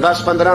10, 15,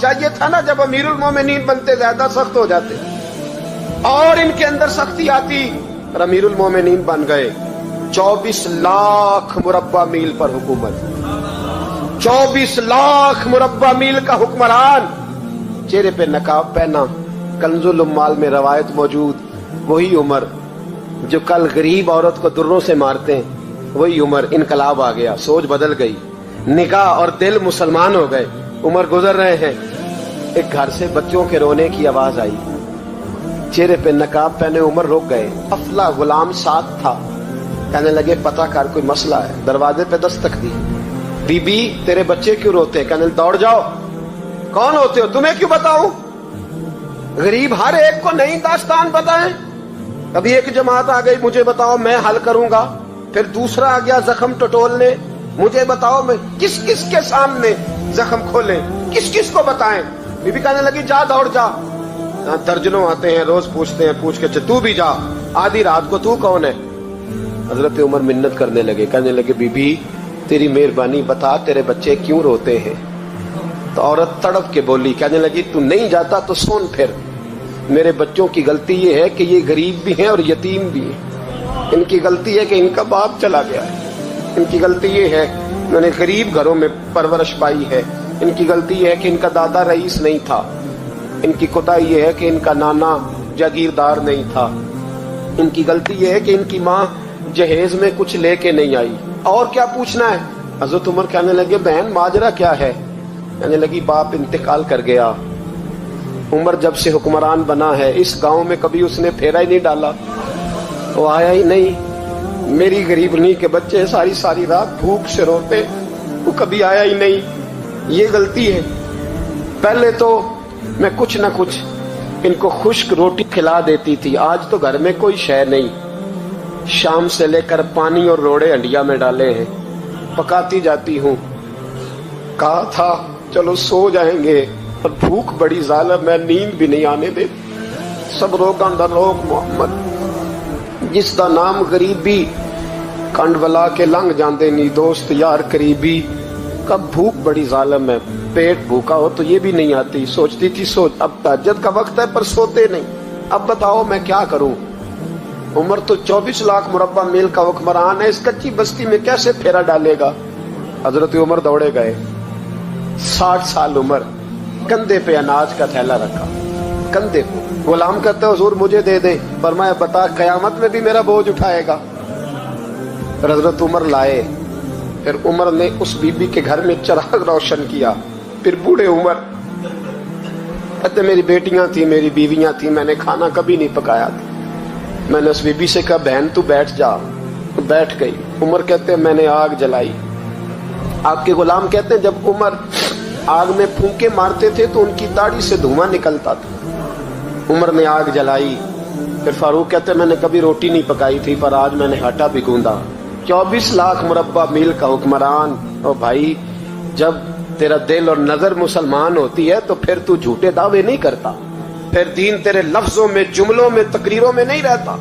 چاہیے تھا نا جب امیر المومنین بنتے زیادہ سخت ہو جاتے اور ان کے اندر سختی آتی. اور امیر المومنین بن گئے. 24 لاکھ مربع میل پر حکومت, 24 لاکھ مربع میل کا حکمران, چہرے پہ نقاب پہنا. کنز الاموال میں روایت موجود, وہی عمر جو کل غریب عورت کو دروں سے مارتے ہیں, وہی عمر. انقلاب آ گیا, سوچ بدل گئی, نگاہ اور دل مسلمان ہو گئے. عمر گزر رہے ہیں, ایک گھر سے بچوں کے رونے کی آواز آئی. چہرے پہ نقاب پہنے عمر رک گئے. افلا غلام ساتھ تھا. کہنے لگے پتہ کر کوئی مسئلہ ہے. دروازے پہ دستک دی. بی بی تیرے بچے کیوں روتے؟ کہنے دوڑ جاؤ. کون ہوتے ہو؟ تمہیں کیوں بتاؤں؟ غریب ہر ایک کو نہیں داستان بتائیں. ابھی ایک جماعت آ گئی, مجھے بتاؤ میں حل کروں گا. پھر دوسرا آ گیا زخم ٹٹولنے, مجھے بتاؤ میں کس کس کے سامنے زخم کھولیں, کس کس کو بتائیں. بی بی کہنے لگی جا دوڑ جا. درجنوں آتے ہیں روز پوچھتے ہیں, پوچھ کے تو بھی جا. آدھی رات کو تو کون ہے؟ حضرت عمر منت کرنے لگے, کہنے لگے بی بی تیری مہربانی بتا تیرے بچے کیوں روتے ہیں. تو عورت تڑپ کے بولی, کہنے لگی تو نہیں جاتا تو سن پھر. میرے بچوں کی غلطی یہ ہے کہ یہ غریب بھی ہیں اور یتیم بھی ہیں. ان کی غلطی ہے کہ ان کا باپ چلا گیا ہے. ان کی غلطی یہ ہے انہوں نے غریب گھروں میں پرورش پائی ہے. ان کی غلطی یہ ہے کہ ان کا دادا رئیس نہیں تھا. ان کی کوتاہی یہ ہے کہ ان کا نانا جاگیردار نہیں تھا. ان کی غلطی یہ ہے کہ ان کی ماں جہیز میں کچھ لے کے نہیں آئی. اور کیا پوچھنا ہے؟ حضرت عمر کہنے لگے بہن ماجرا کیا ہے؟ کہنے لگی باپ انتقال کر گیا. عمر جب سے حکمران بنا ہے اس گاؤں میں کبھی اس نے پھیرا ہی نہیں ڈالا, وہ آیا ہی نہیں. میری غریبنی کے بچے ساری ساری رات بھوک سے روتے, وہ کبھی آیا ہی نہیں. یہ غلطی ہے. پہلے تو میں کچھ نہ کچھ ان کو خشک روٹی کھلا دیتی تھی, آج تو گھر میں کوئی شے نہیں. شام سے لے کر پانی اور روڑے ہنڈیا میں ڈالے ہیں, پکاتی جاتی ہوں. کہا تھا چلو سو جائیں گے, اور بھوک بڑی ظالم ہے, نیند بھی نہیں آنے دے. سب روگاں دا روگ محمد, جس دا نام غریبی کنڈ ولا کے لنگ جاندے نی دوست یار قریبی. کب بھوک بڑی ظالم ہے, پیٹ بھوکا ہو تو یہ بھی نہیں آتی. سوچتی تھی سوچ اب تہجد کا وقت ہے پر سوتے نہیں. اب بتاؤ میں کیا کروں. عمر تو 24 لاکھ مربع میل کا حکمران ہے, اس کچی بستی میں کیسے پھیرا ڈالے گا. حضرت عمر دوڑے گئے. 60 سال عمر, کندھے پہ اناج کا تھیلا رکھا, کندھے پہ. غلام کہتا ہے حضور مجھے دے دے. فرمایا بتا قیامت میں بھی میرا بوجھ اٹھائے گا. پھر حضرت عمر لائے. پھر عمر نے اس بی بی کے گھر میں چراغ روشن کیا. پھر بوڑھے عمر کہتے میری بیٹیاں تھیں, میری بیویاں تھیں, میں نے کھانا کبھی نہیں پکایا تھا. میں نے اس بی بی سے کہا بہن تو بیٹھ جا. بیٹھ گئی. عمر کہتے ہیں میں نے آگ جلائی. آپ کے غلام کہتے ہیں جب عمر آگ میں پھونکے مارتے تھے تو ان کی داڑھی سے دھواں نکلتا تھا. عمر نے آگ جلائی. پھر فاروق کہتے ہیں میں نے کبھی روٹی نہیں پکائی تھی پر آج میں نے آٹا بھی گوندا. 24 لاکھ مربع میل کا حکمران. او بھائی جب تیرا دل اور نظر مسلمان ہوتی ہے تو پھر تو جھوٹے دعوے نہیں کرتا, پھر دین تیرے لفظوں میں جملوں میں تقریروں میں نہیں رہتا.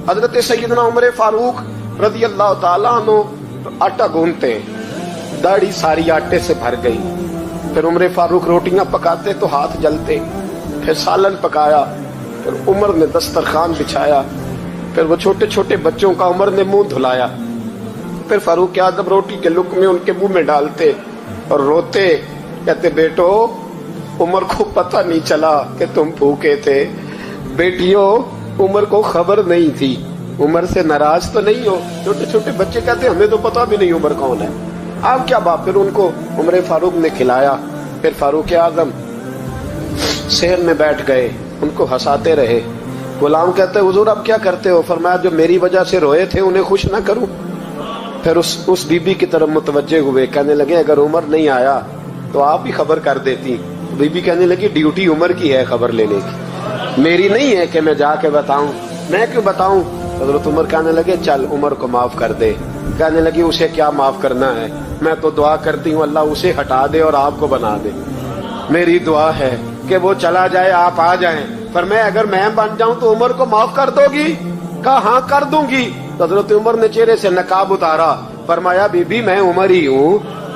حضرت سیدنا عمر فاروق رضی اللہ تعالیٰ عنہ آٹا گوندتے ہیں, داڑھی ساری آٹے سے بھر گئی. پھر عمر فاروق روٹیاں پکاتے تو ہاتھ جلتے. پھر سالن پکایا. پھر عمر نے دسترخوان بچھایا. پھر وہ چھوٹے چھوٹے بچوں کا عمر نے منہ دھلایا. پھر فاروق اعظم روٹی کے لقمے ان کے منہ میں ڈالتے اور روتے, کہتے بیٹو عمر کو پتہ نہیں چلا کہ تم بھوکے تھے. بیٹیوں عمر کو خبر نہیں تھی. عمر سے ناراض تو نہیں ہو. چھوٹے چھوٹے بچے کہتے ہمیں تو پتہ بھی نہیں عمر کون ہے. آپ کیا باپ. پھر ان کو عمر فاروق نے کھلایا. پھر فاروق اعظم سیر میں بیٹھ گئے, ان کو ہنساتے رہے. غلام کہتے حضور اب کیا کرتے ہو؟ فرمایا جو میری وجہ سے روئے تھے انہیں خوش نہ کروں. پھر اس بی بی کی طرف متوجہ ہوئے, کہنے لگے اگر عمر نہیں آیا تو آپ ہی خبر کر دیتی. بی بی کہنے لگی ڈیوٹی عمر کی ہے خبر لینے کی, میری نہیں ہے کہ میں جا کے بتاؤں. میں کیوں بتاؤں؟ حضرت عمر کہنے لگے چل عمر کو معاف کر دے. کہنے لگی اسے کیا معاف کرنا ہے, میں تو دعا کرتی ہوں اللہ اسے ہٹا دے اور آپ کو بنا دے. میری دعا ہے کہ وہ چلا جائے آپ آ جائیں. پر میں اگر میں بن جاؤں تو عمر کو معاف کر دو گی؟ کہا ہاں کر دوں گی. حضرت عمر نے چہرے سے نقاب اتارا. فرمایا بی بی میں عمر ہی ہوں,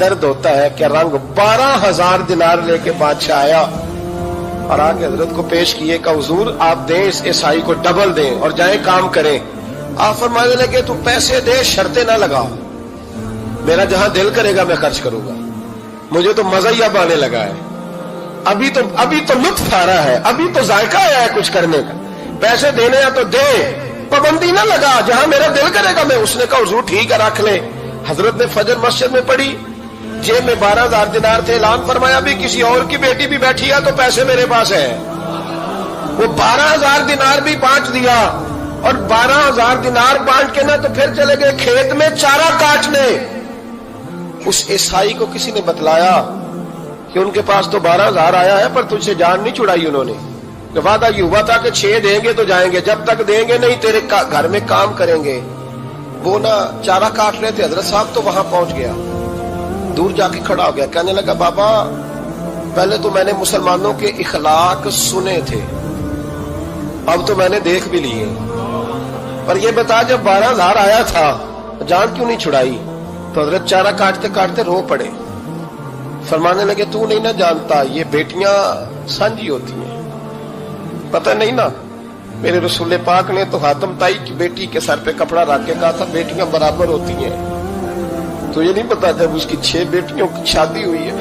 درد ہوتا ہے، کیا رنگ. 12,000 دینار لے کے بادشاہ آیا اور آگے حضرت کو پیش کیے کہ حضور آپ دیں اس عیسائی کو ڈبل دیں اور جائیں کام کریں. آپ فرمانے لگے تو پیسے دے، شرطیں نہ لگا، میرا جہاں دل کرے گا میں خرچ کروں گا. مجھے تو مزہ ہی اب آنے لگا ہے، ابھی تو لطف آ رہا ہے، ابھی تو ذائقہ آیا ہے کچھ کرنے کا. پیسے دینے یا تو دے، پابندی نہ لگا، جہاں میرا دل کرے گا میں. اس نے کہا حضور ٹھیک ہے رکھ لے. حضرت نے فجر مسجد میں پڑھی، جیب میں 12,000 دینار تھے. اعلان فرمایا بھی کسی اور کی بیٹی بھی بیٹھی ہے تو پیسے میرے پاس ہے. وہ 12,000 دینار بھی بانٹ دیا اور 12,000 دینار بانٹ کے نا تو پھر چلے گئے کھیت میں چارہ کاٹنے. اس عیسائی کو کسی نے بتلایا کہ ان کے پاس تو 12,000 آیا ہے پر تجھ سے جان نہیں چھڑائی انہوں نے. وعدہ یہ ہوا تھا کہ 6 دیں گے تو جائیں گے، جب تک دیں گے نہیں تیرے گھر میں کام کریں گے. وہ نا چارہ کاٹ رہے تھے، حضرت صاحب تو وہاں پہنچ گیا، دور جا کے کھڑا ہو گیا، کہنے لگا بابا پہلے تو میں نے مسلمانوں کے اخلاق سنے تھے، اب تو میں نے دیکھ بھی لیے، پر یہ بتا جب 12,000 آیا تھا جان کیوں نہیں چھڑائی؟ تو حضرت چارہ کاٹتے کاٹتے رو پڑے. فرمانے لگے تو نہیں نہ جانتا یہ بیٹیاں سانجھی ہوتی ہیں، پتہ نہیں نا. میرے رسول پاک نے تو حاتم تائی کی بیٹی کے سر پہ کپڑا رکھ کے کہا تھا بیٹیاں برابر ہوتی ہیں. تو یہ نہیں پتا جب اس کی 6 بیٹیوں کی شادی ہوئی ہے.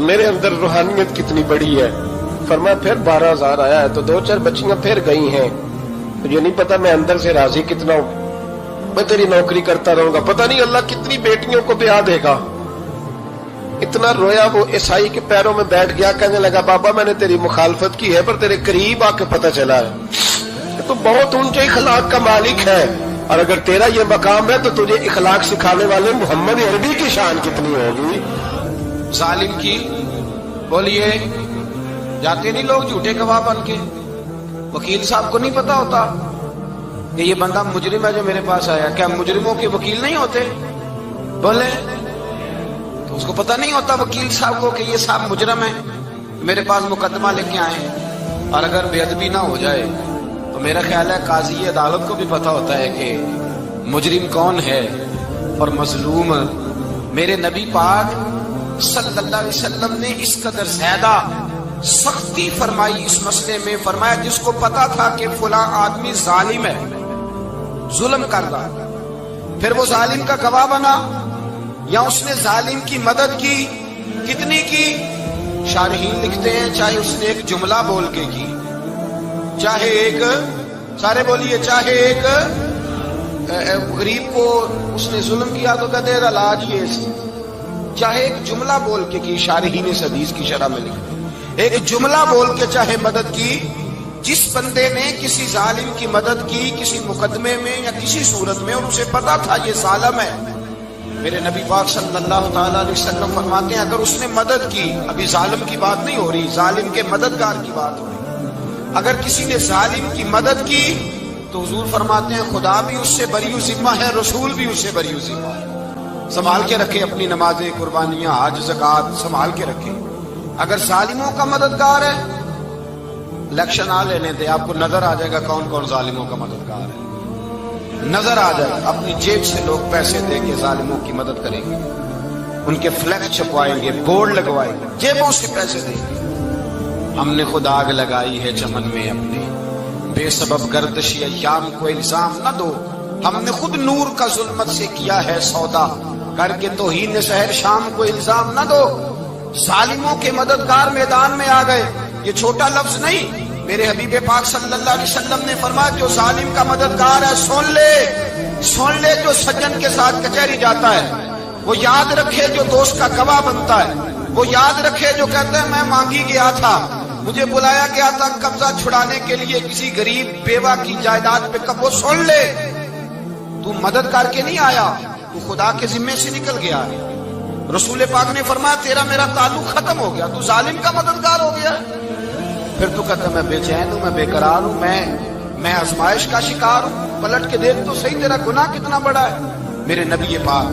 میرے اندر روحانیت کتنی بڑی ہے. فرمایا پھر 12,000 آیا ہے تو 2-4 بچیاں پھر گئی ہیں. تو یہ نہیں پتا میں اندر سے راضی کتنا ہوں، میں تیری نوکری کرتا رہوں گا، پتہ نہیں اللہ کتنی بیٹیوں کو بیاہ دے گا. اتنا رویا وہ عیسائی کے پیروں میں بیٹھ گیا، کہنے لگا بابا میں نے تیری مخالفت کی ہے پر تیرے قریب آ کے پتہ چلا ہے کہ تو بہت اونچے اخلاق کا مالک ہے، اور اگر تیرا یہ مقام ہے تو تجھے اخلاق سکھانے والے محمد عربی کی شان کتنی ہوگی. ظالم کی بولیے جاتے نہیں لوگ جھوٹے گواہ بن کے. وکیل صاحب کو نہیں پتا ہوتا کہ یہ بندہ مجرم ہے جو میرے پاس آیا. کیا مجرموں کے وکیل نہیں ہوتے؟ بولے تو اس کو پتہ نہیں ہوتا وکیل صاحب کو کہ یہ صاحب مجرم ہے، میرے پاس مقدمہ لے کے آئے. اور اگر بے ادبی نہ ہو جائے تو میرا خیال ہے قاضی عدالت کو بھی پتہ ہوتا ہے کہ مجرم کون ہے اور مظلوم. میرے نبی پاک صلی اللہ علیہ وسلم نے اس قدر زیادہ سختی فرمائی اس مسئلے میں. فرمایا جس کو پتا تھا کہ فلاں آدمی ظالم ہے، ظلم کر رہا، پھر وہ ظالم کا گواہ بنا یا اس نے ظالم کی مدد کی، کتنی کی؟ شارحین لکھتے ہیں چاہے اس نے ایک جملہ بول کے کی، چاہے ایک، سارے بولیے، چاہے ایک غریب کو اس نے ظلم کیا تو کہتے ہیں علاج یہ، چاہے ایک جملہ بول کے کی. شارحین اس حدیث کی شرح میں لکھتے ہیں ایک جملہ بول کے چاہے مدد کی. جس بندے نے کسی ظالم کی مدد کی کسی مقدمے میں یا کسی صورت میں اور اسے پتا تھا یہ ظالم ہے، میرے نبی پاک صلی اللہ تعالی علیہ وسلم فرماتے ہیں اگر اس نے مدد کی، ابھی ظالم کی بات نہیں ہو رہی، ظالم کے مددگار کی بات ہو رہی، اگر کسی نے ظالم کی مدد کی تو حضور فرماتے ہیں خدا بھی اس سے بری ذمہ ہے، رسول بھی اس سے بری ذمہ ہے. سنبھال کے رکھے اپنی نمازیں، قربانیاں، حج، زکوٰۃ سنبھال کے رکھے. اگر ظالموں کا مددگار ہے، الیکشن آ لینے دے، آپ کو نظر آ جائے گا کون کون ظالموں کا مددگار ہے، نظر آ جائے گا. اپنی جیب سے لوگ پیسے دے کے ظالموں کی مدد کریں گے، ان کے فلیکس چھپوائیں گے، بورڈ لگوائیں گے، جیبوں سے پیسے دیں گے. ہم نے خود آگ لگائی ہے چمن میں اپنے، بے سبب گردش ایام کو الزام نہ دو. ہم نے خود نور کا ظلمت سے کیا ہے سودا، کر کے توہین سحر شام کو الزام نہ دو. ظالموں کے مددگار میدان میں آ گئے. یہ چھوٹا لفظ نہیں، میرے حبیب پاک صلی اللہ علیہ وسلم نے فرمایا جو ظالم کا مددگار ہے سن لے جو سجن کے ساتھ کچہری جاتا ہے، وہ یاد رکھے جو دوست کا گواہ بنتا ہے، وہ یاد رکھے جو کہتا ہے میں مانگی گیا تھا، مجھے بلایا گیا تھا قبضہ چھڑانے کے لیے کسی غریب بیوہ کی جائیداد پہ، کب وہ سن لے تو مدد کر کے نہیں آیا، تو خدا کے ذمے سے نکل گیا. رسول پاک نے فرمایا تیرا میرا تعلق ختم ہو گیا، تو ظالم کا مددگار ہو گیا. پھر تو کہتا میں بے چین ہوں، میں بے قرار ہوں، میں آزمائش کا شکار ہوں. پلٹ کے دیکھ تو صحیح تیرا گناہ کتنا بڑا ہے. میرے نبی پاک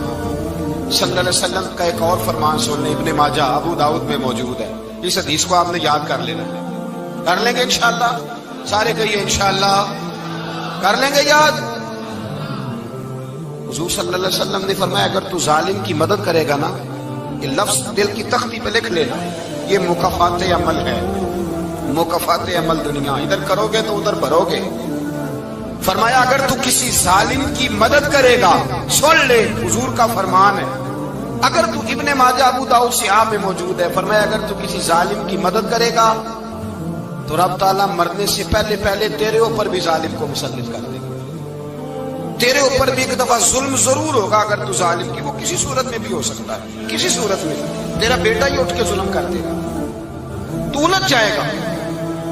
صلی اللہ علیہ وسلم کا ایک اور فرمان سننے، ابن ماجہ ابو داؤد میں موجود ہے. اس حدیث کو آپ نے یاد کر لینا، کر لیں گے انشاءاللہ، سارے کہیے انشاءاللہ کر لیں گے یاد. حضور صلی اللہ علیہ وسلم نے فرمایا اگر تو ظالم کی مدد کرے گا نا، یہ لفظ دل کی تختی پہ لکھ لینا، یہ مکافات عمل ہے، مکافات عمل دنیا، ادھر کرو گے تو ادھر بھرو گے۔ فرمایا اگر تو کسی ظالم کی مدد کرے گا، سن لے حضور کا فرمان ہے، اگر تو ابن ماجہ ابو داؤد سیاہ میں موجود ہے، فرمایا اگر تو کسی ظالم کی مدد کرے گا تو رب تعالیٰ مرنے سے پہلے پہلے تیرے اوپر بھی ظالم کو مسلط کر دے گا، تیرے اوپر بھی ایک دفعہ ظلم ضرور ہوگا اگر تو ظالم کی، وہ کسی صورت میں بھی ہو سکتا ہے، کسی صورت میں تیرا بیٹا ہی اٹھ کے ظلم کر دے گا، تو الجھ جائے گا،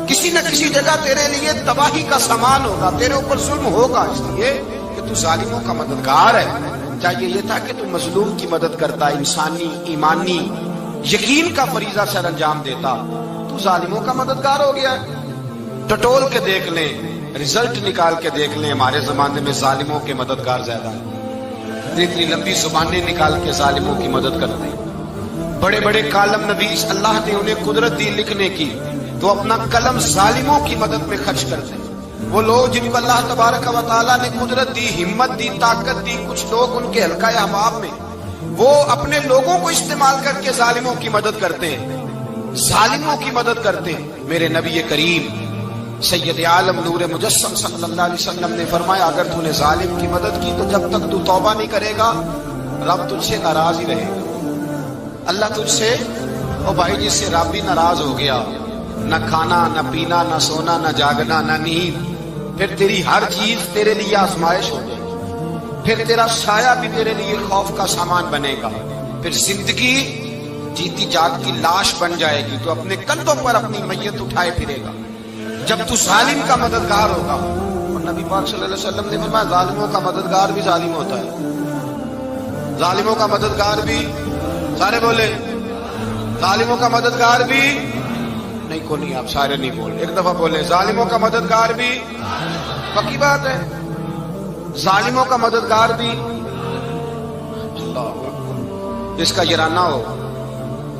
کسی نہ کسی جگہ تیرے لیے تباہی کا سامان ہوگا، تیرے اوپر ظلم ہوگا، اس لیے کہ تو ظالموں کا مددگار ہے۔ چاہیے یہ تھا کہ تو مظلوم کی مدد کرتا، انسانی ایمانی یقین کا فریضہ سر انجام دیتا، تو ظالموں کا مددگار ہو گیا۔ ٹٹول کے دیکھ لیں، رزلٹ نکال کے دیکھ لیں، ہمارے زمانے میں ظالموں کے مددگار زیادہ ہیں، اتنی لمبی زبانیں نکال کے ظالموں کی مدد کرتے ہیں، بڑے بڑے کالم نویس اللہ نے انہیں قدرت دی لکھنے کی، تو اپنا قلم ظالموں کی مدد میں خرچ کرتے ہیں۔ وہ لوگ جن کو اللہ تبارک و تعالیٰ نے قدرت دی، ہمت دی، طاقت دی، کچھ لوگ ان کے حلقہ احباب میں وہ اپنے لوگوں کو استعمال کر کے ظالموں کی مدد کرتے ہیں، ظالموں کی مدد کرتے ہیں۔ میرے نبی کریم سید عالم نور مجسم صلی اللہ علیہ وسلم نے فرمایا اگر تو نے ظالم کی مدد کی تو جب تک تو توبہ نہیں کرے گا رب تجھ سے ناراض ہی رہے گا، اللہ تجھ سے، او بھائی جس سے رب بھی ناراض ہو گیا، نہ کھانا نہ پینا نہ سونا نہ جاگنا نہ نیند، پھر تیری ہر چیز تیرے لیے آزمائش ہو جائے گی، پھر تیرا سایہ بھی تیرے لیے خوف کا سامان بنے گا، پھر زندگی جیتی جاگتی لاش بن جائے گی، تو اپنے کندھوں پر اپنی میت اٹھائے پھرے گا جب تو ظالم کا مددگار ہوگا۔ اور نبی پاک صلی اللہ علیہ وسلم نے فرمایا ظالموں کا مددگار بھی ظالم ہوتا ہے، ظالموں کا مددگار بھی، سارے بولے ظالموں کا مددگار بھی، نہیں کو نہیں، آپ سارے نہیں بولے، ایک دفعہ بولے ظالموں کا مددگار بھی، پکی بات ہے، ظالموں کا مددگار بھی۔ اللہ جس کا یارانہ ہو،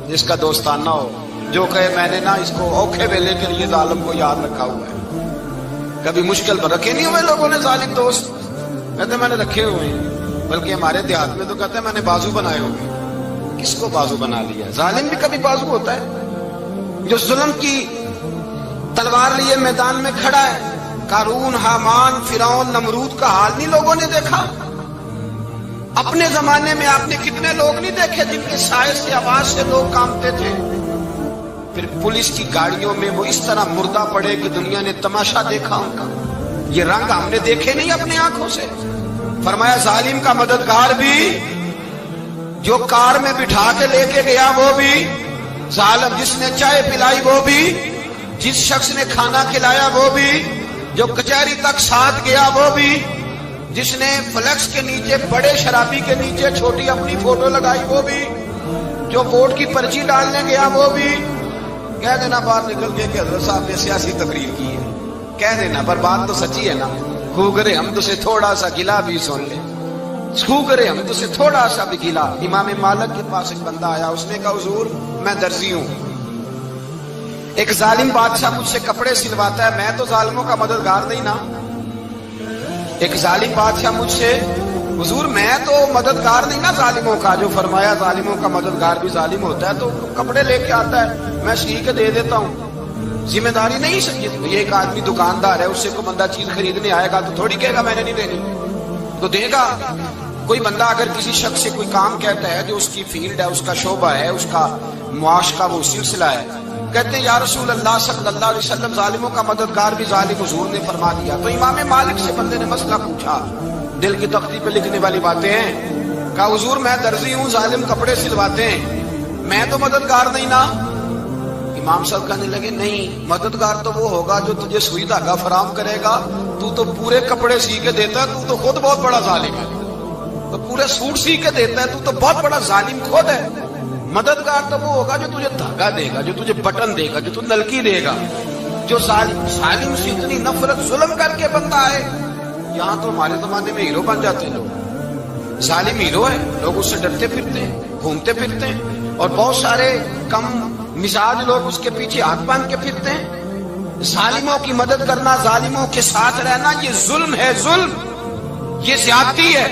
جس کا دوستانہ ہو، جو کہے میں نے نا اس کو اوکھے ویلے کے لیے ظالم کو یاد رکھا ہوا ہے، کبھی مشکل پر رکھے نہیں ہوئے لوگوں نے ظالم دوست، کہتے میں نے رکھے ہوئے ہیں، بلکہ ہمارے دیہات میں تو کہتے ہیں میں نے بازو بنائے ہوئے۔ کس کو بازو بنا لیا؟ ظالم بھی کبھی بازو ہوتا ہے، جو ظلم کی تلوار لیے میدان میں کھڑا ہے۔ قارون، حامان، فرعون، نمرود کا حال نہیں لوگوں نے دیکھا؟ اپنے زمانے میں آپ نے کتنے لوگ نہیں دیکھے جن کے سائے سے، آواز سے لوگ کانپتے تھے؟ پھر پولیس کی گاڑیوں میں وہ اس طرح مردہ پڑے کہ دنیا نے تماشا دیکھا ان کا، یہ رنگ ہم نے دیکھے نہیں اپنی آنکھوں سے۔ فرمایا ظالم کا مددگار بھی، جو کار میں بٹھا کے لے کے گیا وہ بھی ظالم، جس نے چائے پلائی وہ بھی، جس شخص نے کھانا کھلایا وہ بھی، جو کچہری تک ساتھ گیا وہ بھی، جس نے فلیکس کے نیچے، بڑے شرابی کے نیچے چھوٹی اپنی فوٹو لگائی وہ بھی، جو ووٹ کی پرچی ڈالنے گیا وہ بھی۔ کہہ دینا باہر نکل کے کہ حضرت صاحب نے سیاسی تقریر کی ہے، کہہ دینا، پر بات تو سچی ہے نا۔ خوگرے ہم تو سے تھوڑا سا گلا بھی سن لے، خوگرے ہم تو سے تھوڑا سا بھی گلا۔ امام مالک کے پاس ایک بندہ آیا، اس نے کہا حضور میں درزی ہوں، ایک ظالم بادشاہ مجھ سے کپڑے سلواتا ہے، میں تو ظالموں کا مددگار نہیں نا۔ ایک ظالم بادشاہ مجھ سے، حضور میں تو مددگار نہیں نا ظالموں کا، جو فرمایا ظالموں کا مددگار بھی ظالم ہوتا ہے، تو کپڑے لے کے آتا ہے میں سی کے دے دیتا ہوں، ذمہ داری نہیں سمجھے۔ یہ ایک آدمی دکاندار ہے، اس سے کوئی بندہ چیز خریدنے آئے گا تو تھوڑی کہے گا میں نے نہیں دینی، تو دے گا۔ کوئی بندہ اگر کسی شخص سے کوئی کام کہتا ہے جو اس کی فیلڈ ہے، اس کا شعبہ ہے، اس کا معاش کا وہ سلسلہ ہے، کہتے ہیں یا رسول اللہ صلی اللہ علیہ وسلم ظالموں کا مددگار بھی ظالم، حضور نے فرما دیا۔ تو امام مالک سے بندے نے مسئلہ پوچھا، دل کی تختی پہ لکھنے والی باتیں ہیں، کہا حضور میں درزی ہوں، ظالم کپڑے سلواتے ہیں، میں تو مددگار نہیں نا۔ امام صاحب کہنے لگے نہیں، مددگار تو وہ ہوگا جو تجھے سوئی دھاگا فراہم کرے گا، تو پورے کپڑے سی کے دیتا ہے، تو خود بہت بڑا ظالم ہے، تو پورے سوٹ سی کے دیتا ہے، تو بہت بڑا ظالم خود ہے۔ مددگار تو وہ ہوگا جو تجھے دھاگا دے گا، جو تجھے بٹن دے گا، جو تجھے نلکی دے گا، جو ظالم سے اتنی نفرت ظلم کر کے بندہ ہے۔ یہاں تو ہمارے زمانے میں ہیرو بن جاتے ہیں لوگ، ظالم ہیرو ہے، لوگ اس سے ڈرتے پھرتے ہیں، گھومتے پھرتے ہیں، اور بہت سارے کم مزاج لوگ اس کے پیچھے ہاتھ باندھ کے پھرتے ہیں۔ ظالموں کی مدد کرنا، ظالموں کے ساتھ رہنا، یہ ظلم ہے، ظلم، یہ زیادتی ہے۔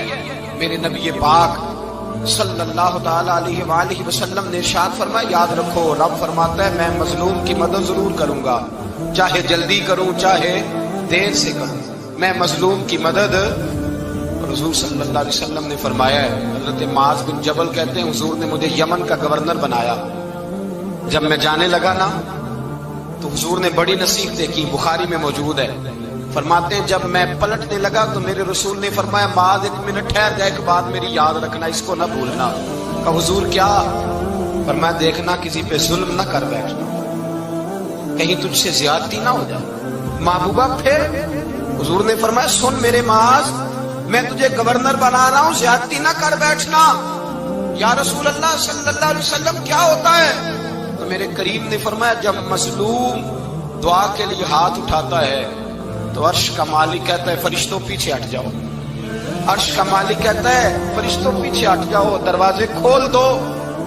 میرے نبی پاک صلی اللہ تعالی علیہ وآلہ وسلم نے ارشاد فرمایا یاد رکھو رب فرماتا ہے میں مظلوم کی مدد ضرور کروں گا، چاہے جلدی کروں چاہے دیر سے کروں، میں مظلوم کی مدد۔ حضور صلی اللہ علیہ وسلم نے فرمایا ہے، حضرت معاذ بن جبل کہتے ہیں حضور نے مجھے یمن کا گورنر بنایا، جب میں جانے لگا نا تو حضور نے بڑی نصیحتیں کی، بخاری میں موجود ہے، فرماتے ہیں جب میں پلٹنے لگا تو میرے رسول نے فرمایا معاذ ایک منٹ ٹھہر جا، ایک بات میری یاد رکھنا، اس کو نہ بھولنا۔ کہا حضور کیا؟ فرمایا دیکھنا کسی پہ ظلم نہ کر بیٹھنا، کہیں تجھ سے زیادتی نہ ہو جائے۔ محبوبہ پھر حضور نے فرمایا سن میرے معاذ میں تجھے گورنر بنا رہا ہوں، زیادتی نہ کر بیٹھنا۔ یا رسول اللہ صلی اللہ علیہ وسلم کیا ہوتا ہے؟ تو میرے کریم نے فرمایا جب مظلوم دعا کے لیے ہاتھ اٹھاتا ہے تو عرش کا مالک کہتا ہے فرشتوں پیچھے ہٹ جاؤ، عرش کا مالک کہتا ہے فرشتوں پیچھے ہٹ جاؤ، دروازے کھول دو۔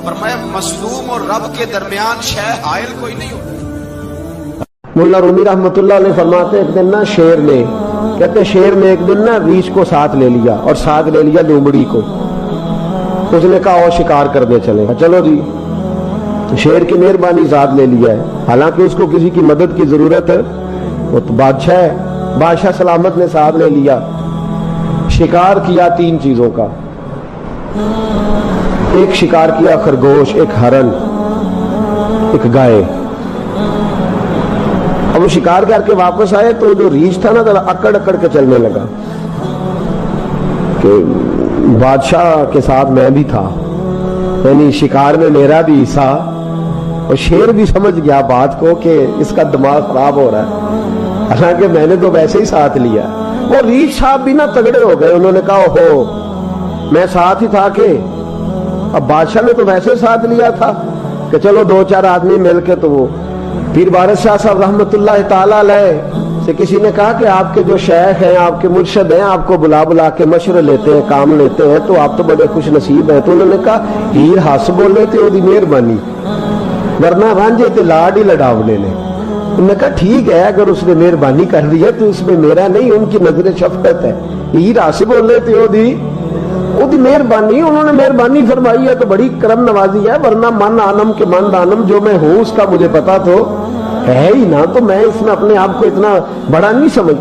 فرمایا مظلوم اور رب کے درمیان شے حائل کوئی نہیں ہوتا۔ مولا رومی رحمت اللہ علیہ فرماتے ہیں ایک دن نا شیر نے، کہتے ہیں شیر نے ایک دن نا ریچھ کو ساتھ لے لیا اور ساتھ لے لیا لومڑی کو، اس نے کہا اور شکار کرنے چلے، چلو جی، شیر کی مہربانی ساتھ لے لیا ہے، حالانکہ اس کو کسی کی مدد کی ضرورت ہے، وہ تو بادشاہ ہے، بادشاہ سلامت نے ساتھ لے لیا، شکار کیا 3 چیزوں کا، ایک شکار کیا خرگوش، ایک ہرن، ایک گائے۔ اب وہ شکار کر کے واپس آئے تو جو ریچھ تھا نا اکڑ اکڑ کے چلنے لگا کہ بادشاہ کے ساتھ میں بھی تھا، یعنی شکار میں میرا بھی حصہ، اور شیر بھی سمجھ گیا بات کو کہ اس کا دماغ خراب ہو رہا ہے، حالانکہ میں نے تو ویسے ہی ساتھ لیا۔ وہ ریچھ صاحب بھی نا تگڑے ہو گئے، انہوں نے کہا اوہو میں ساتھ ہی تھا کہ اب بادشاہ نے تو ویسے ساتھ لیا تھا کہ چلو 2-4 آدمی مل کے، تو وہ پیر بارش شاہ صاحب رحمت اللہ تعالی علیہ سے کسی نے کہا کہ آپ کے جو شیخ ہیں آپ کے مرشد ہیں آپ کو بلا بلا کے مشورے لیتے ہیں کام لیتے ہیں تو آپ تو بڑے خوش نصیب ہیں، تو انہوں نے کہا ہیر ہس بولے تے وہ مہربانی ورنہ رانجے تے لاڈ ہی لڑاونے نے۔ انہوں نے کہا ٹھیک ہے اگر اس نے مہربانی کر دی ہے تو اس میں میرا نہیں، ان کی نظر شفقت ہے، ہیر ہس بولے تے وہ دی مہربانی، انہوں نے مہربانی فرمائی ہے تو بڑی کرم نوازی ہے، ورنہ من آنم کے من دانم، جو میں ہوں اس کا مجھے پتا تو ہے ہی نا، تو میں اس میں اپنے آپ کو اتنا بڑا نہیں سمجھ۔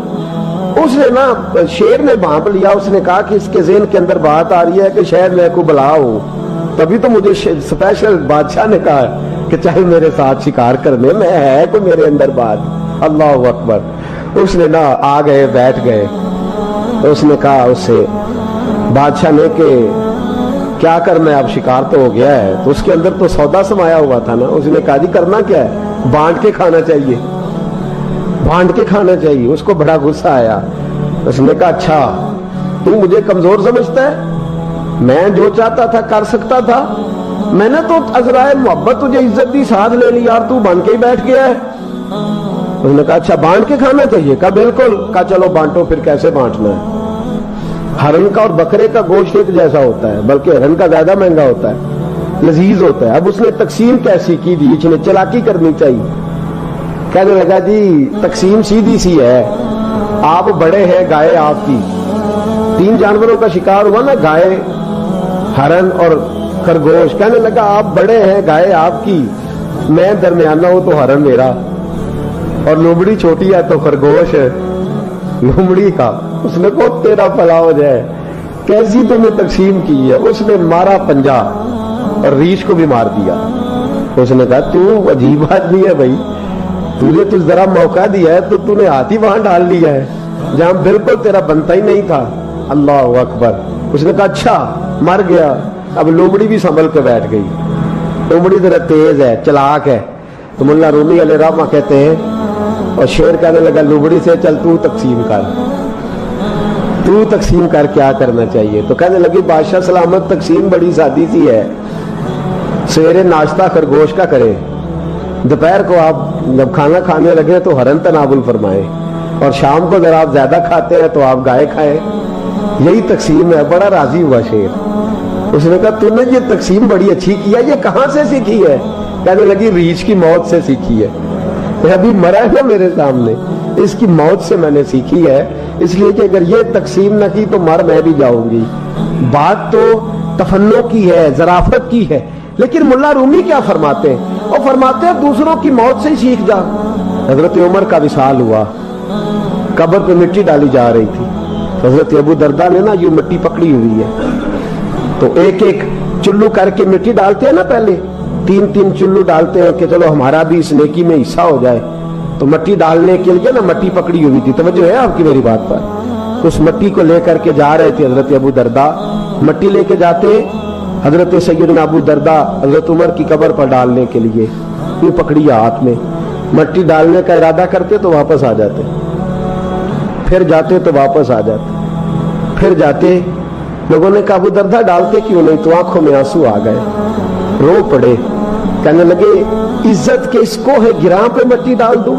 اس نے نا شیر نے بھانپ لیا، اس نے کہا کہ اس کے ذہن کے اندر بات آ رہی ہے کہ شاید میں کو بلا ہوں، تبھی تو مجھے اسپیشل بادشاہ نے کہا کہ چاہے میرے ساتھ شکار کرنے میں ہے کوئی میرے اندر بات۔ اللہ اکبر۔ اس نے نا آ گئے بیٹھ گئے، اس نے کہا اس سے بادشاہ نے کہ کیا کرنا ہے، اب شکار تو ہو گیا ہے، تو اس کے اندر تو سودا سمایا ہوا تھا نا، اس نے کہا جی کرنا کیا ہے، بانٹ کے کھانا چاہیے، بانٹ کے کھانا چاہیے۔ اس کو بڑا غصہ آیا، اس نے کہا اچھا تو مجھے کمزور سمجھتا ہے، میں جو چاہتا تھا کر سکتا تھا، میں نے تو عذرائے محبت تجھے عزت دی ساتھ لے لی یار، تو بن کے ہی بیٹھ گیا ہے۔ اس نے کہا اچھا بانٹ کے کھانا چاہیے، کہا بالکل، کہا چلو بانٹو، پھر کیسے بانٹنا ہے۔ ہرن کا اور بکرے کا گوشت ایک جیسا ہوتا ہے، بلکہ ہرن کا زیادہ مہنگا ہوتا ہے، لذیذ ہوتا ہے۔ اب اس نے تقسیم کیسی کی دی، اس نے چلاکی کرنی چاہیے، کہنے لگا جی تقسیم سیدھی سی ہے، آپ بڑے ہیں، گائے آپ کی، 3 جانوروں کا شکار ہوا نا، گائے، ہرن اور خرگوش، کہنے لگا آپ بڑے ہیں، گائے آپ کی، میں درمیانہ ہوں تو ہرن میرا، اور لومڑی چھوٹی ہے تو خرگوش لومڑی کا۔ اس نے کہا تیرا بھلا ہو جائے، کیسی تم نے تقسیم کی ہے۔ اس نے مارا پنجا اور ریچھ کو بھی مار دیا۔ اس نے کہا تو عجیب آدمی ہے بھائی، تجھے تو ذرا موقع دیا ہے تو تو نے ہاتھ ہی وہاں ڈال لیا ہے جہاں بالکل تیرا بنتا ہی نہیں تھا۔ اللہ اکبر۔ اس نے کہا اچھا مر گیا۔ اب لومڑی بھی سنبھل کے بیٹھ گئی، لومڑی ذرا تیز ہے، چلاک ہے، تو ملا رومی علیہ رحمہ کہتے ہیں، اور شیر کہنے لگا لومڑی سے چل تو تقسیم کر، تو تقسیم کر کیا کرنا چاہیے۔ تو کہنے لگی بادشاہ سلامت تقسیم بڑی سادی سی ہے، سویرے ناشتہ خرگوش کا کرے، دوپہر کو آپ جب کھانا کھانے لگے تو ہرن تناول فرمائیں، اور شام کو اگر آپ زیادہ کھاتے ہیں تو آپ گائے کھائیں، یہی تقسیم ہے۔ بڑا راضی ہوا شیر۔ اس نے کہا تو نے یہ تقسیم بڑی اچھی کی ہے، یہ کہاں سے سیکھی ہے؟ کہنے لگی ریچھ کی موت سے سیکھی ہے، ابھی مرا ہے میرے سامنے، اس کی موت سے میں نے سیکھی ہے، اس لیے کہ اگر یہ تقسیم نہ کی تو مر میں بھی جاؤں گی۔ بات تو تفنن کی ہے، ظرافت کی ہے، لیکن ملا رومی کیا فرماتے ہیں؟ وہ فرماتے ہیں دوسروں کی موت سے ہی سیکھ جا۔ حضرت عمر کا وصال ہوا، قبر پہ مٹی ڈالی جا رہی تھی، حضرت ابو درداء نے نا یوں مٹی پکڑی ہوئی ہے، تو ایک ایک چلو کر کے مٹی ڈالتے ہیں نا، پہلے 3 چلو ڈالتے ہیں کہ چلو ہمارا بھی اس نیکی میں حصہ ہو جائے، تو مٹی ڈالنے کے لیے نا مٹی پکڑی ہوئی تھی۔ توجہ ہے آپ کی میری بات پر؟ اس مٹی کو لے کر کے جا رہے تھے حضرت ابو درداء، مٹی لے کے جاتے حضرت سیدنا ابو درداء حضرت عمر کی قبر پر ڈالنے کے لیے، یوں پکڑی ہاتھ میں، مٹی ڈالنے کا ارادہ کرتے تو واپس آ جاتے، پھر جاتے تو واپس آ جاتے، پھر جاتے۔ لوگوں نے کہا ابو درداء ڈالتے کیوں نہیں؟ تو آنکھوں میں آنسو آ گئے، رو پڑے، کہنے لگے عزت کے اس کوہ گراں پہ مٹی ڈال دوں،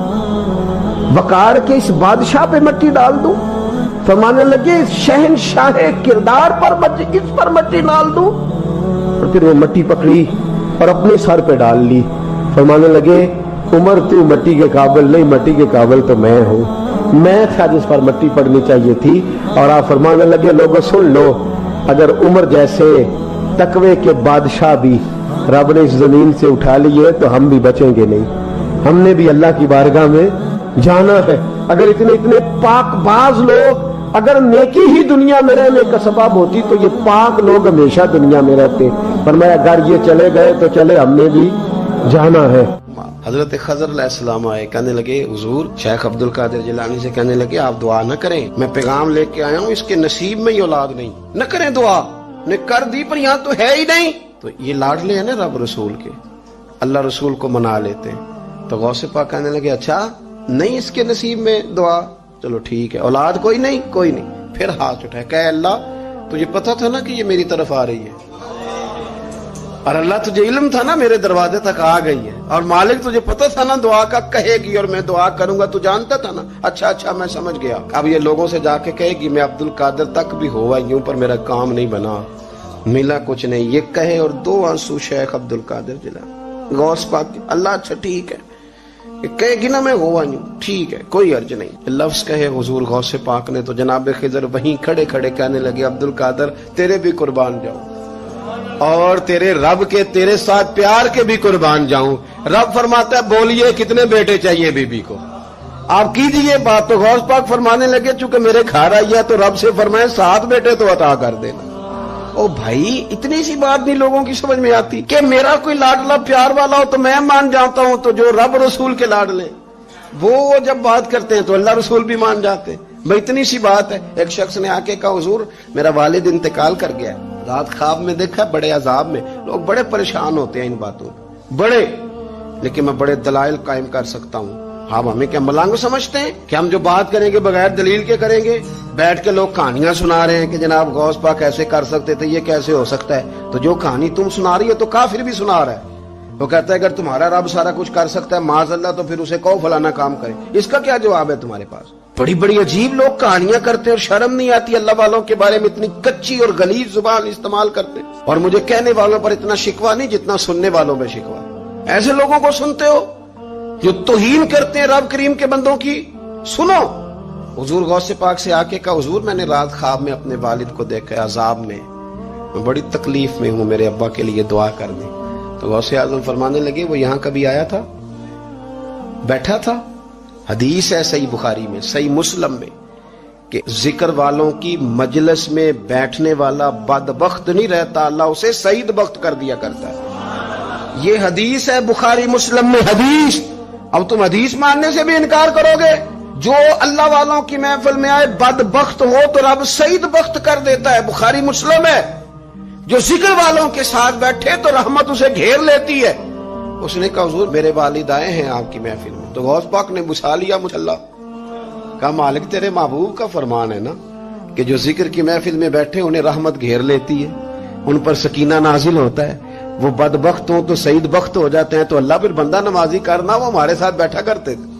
وقار کے اس بادشاہ پہ مٹی ڈال دوں؟ فرمانے لگے شہنشاہ کردار پر اس پر مٹی ڈال دوں؟ اور پھر وہ مٹی پکڑی اور اپنے سر پہ ڈال لی۔ فرمانے لگے عمر تو مٹی کے قابل نہیں، مٹی کے قابل تو میں ہوں، میں تھا جس پر مٹی پڑنی چاہیے تھی۔ اور آپ فرمانے لگے لوگوں سن لو، اگر عمر جیسے تقوی کے بادشاہ بھی رب نے اس زمین سے اٹھا لیے تو ہم بھی بچیں گے نہیں، ہم نے بھی اللہ کی بارگاہ میں جانا ہے۔ اگر اتنے پاک باز لوگ اگر نیکی ہی دنیا میں رہنے کا سبب ہوتی تو یہ پاک لوگ ہمیشہ دنیا میں رہتے۔ فرمایا اگر یہ چلے گئے تو چلے، ہم نے بھی جانا ہے۔ حضرت خضر علیہ السلام آئے، کہنے لگے حضور شیخ عبد القادر جیلانی سے، کہنے لگے آپ دعا نہ کریں، میں پیغام لے کے آیا ہوں، اس کے نصیب میں ہی اولاد نہیں، نہ کریں دعا، نے کر دی پر یہاں تو ہے ہی نہیں۔ تو یہ لاڈلے ہیں نا رب رسول کے، اللہ رسول کو منا لیتے ہیں۔ تو غوث پاک کہنے لگے اچھا نہیں اس کے نصیب میں دعا، چلو ٹھیک ہے، اولاد کوئی نہیں، کوئی نہیں۔ پھر ہاتھ اٹھائے، کہ اللہ تجھے پتا تھا نا کہ یہ میری طرف آ رہی ہے، اور اللہ تجھے علم تھا نا میرے دروازے تک آ گئی ہے، اور مالک تجھے پتا تھا نا دعا کا کہے گی اور میں دعا کروں گا، تو جانتا تھا نا۔ اچھا میں سمجھ گیا، اب یہ لوگوں سے جا کے کہے گی میں عبد القادر تک بھی ہوا یوں پر میرا کام نہیں بنا، ملا کچھ نہیں، یہ کہے اور 2 آنسو شیخ عبد القادر جیلانی غوث پاک، اللہ اچھا ٹھیک ہے، کہے گی نا میں ہوا یوں، ٹھیک ہے کوئی عرض نہیں، لفظ کہے حضور غوث پاک نے تو جناب خضر وہیں کھڑے کھڑے کہنے لگے عبد القادر تیرے بھی قربان جاؤں، اور تیرے رب کے تیرے ساتھ پیار کے بھی قربان جاؤں۔ رب فرماتا ہے بولیے کتنے بیٹے چاہیے بی بی کو، آپ کیجئے بات۔ تو غوث پاک فرمانے لگے چونکہ میرے گھر آئی ہے تو رب سے فرمائے 7 بیٹے تو عطا کر دینا۔ او بھائی اتنی سی بات نہیں لوگوں کی سمجھ میں آتی کہ میرا کوئی لاڈلا پیار والا ہو تو میں مان جاتا ہوں، تو جو رب رسول کے لاڈلے وہ جب بات کرتے ہیں تو اللہ رسول بھی مان جاتے ہیں۔ بھائی اتنی سی بات ہے۔ ایک شخص نے آ کے کہا حضور میرا والد انتقال کر گیا، رات خواب میں دیکھا بڑے عذاب میں، لوگ بڑے پریشان ہوتے ہیں ان باتوں بڑے، لیکن میں بڑے دلائل قائم کر سکتا ہوں۔ آپ ہمیں کیا ملانگ سمجھتے ہیں کہ ہم جو بات کریں گے بغیر دلیل کے کریں گے؟ بیٹھ کے لوگ کہانیاں سنا رہے ہیں کہ جناب غوث پاک ایسے کر سکتے تھے، یہ کیسے ہو سکتا ہے؟ تو جو کہانی تم سنا رہی ہو تو کافر بھی سنا رہا ہے، وہ کہتا ہے اگر تمہارا رب سارا کچھ کر سکتا ہے معاذ اللہ تو پھر اسے کہو فلانا کام کرے، اس کا کیا جواب ہے تمہارے پاس؟ بڑی بڑی عجیب لوگ کہانیاں کرتے ہیں اور شرم نہیں آتی اللہ والوں کے بارے میں اتنی کچی اور غلیظ زبان استعمال کرتے ہیں، اور مجھے کہنے والوں پر اتنا شکوہ نہیں جتنا سننے والوں میں شکوہ۔ ایسے لوگوں کو سنتے ہو جو توہین کرتے ہیں رب کریم کے بندوں کی؟ سنو، حضور غوث پاک سے آ کے کہا حضور میں نے رات خواب میں اپنے والد کو دیکھا عذاب میں بڑی تکلیف میں ہوں، میرے ابا کے لیے دعا کر دیں۔ تو غوث اعظم فرمانے لگے وہ یہاں کبھی آیا تھا؟ بیٹھا تھا؟ حدیث ہے صحیح بخاری میں، صحیح مسلم میں، کہ ذکر والوں کی مجلس میں بیٹھنے والا بدبخت نہیں رہتا، اللہ اسے سعید بخت کر دیا کرتا ہے۔ یہ حدیث ہے بخاری مسلم میں، حدیث۔ اب تم حدیث ماننے سے بھی انکار کرو گے؟ جو اللہ والوں کی محفل میں آئے بدبخت ہو تو رب سعید بخت کر دیتا ہے، بخاری مسلم ہے۔ جو ذکر والوں کے ساتھ بیٹھے تو رحمت اسے گھیر لیتی ہے۔ اس نے کہا حضور میرے والد آئے ہیں آپ کی محفل میں، تو غوث پاک نے بچھا لیا مصلا، کہا مالک تیرے محبوب کا فرمان ہے نا کہ جو ذکر کی محفل میں بیٹھے انہیں رحمت گھیر لیتی ہے، ان پر سکینہ نازل ہوتا ہے، وہ بدبخت ہوں تو سعید بخت ہو جاتے ہیں۔ تو اللہ پھر بندہ نمازی کرنا، وہ ہمارے ساتھ بیٹھا کرتے تھے،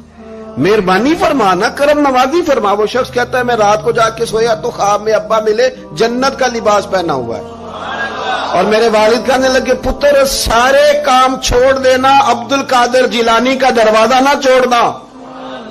مہربانی فرمانا، کرم نوازی فرما۔ وہ شخص کہتا ہے میں رات کو جا کے سویا تو خواب میں ابا ملے جنت کا لباس پہنا ہوا ہے، اور میرے والد کہنے لگے پتر سارے کام چھوڑ دینا، عبد القادر جیلانی کا دروازہ نہ چھوڑنا۔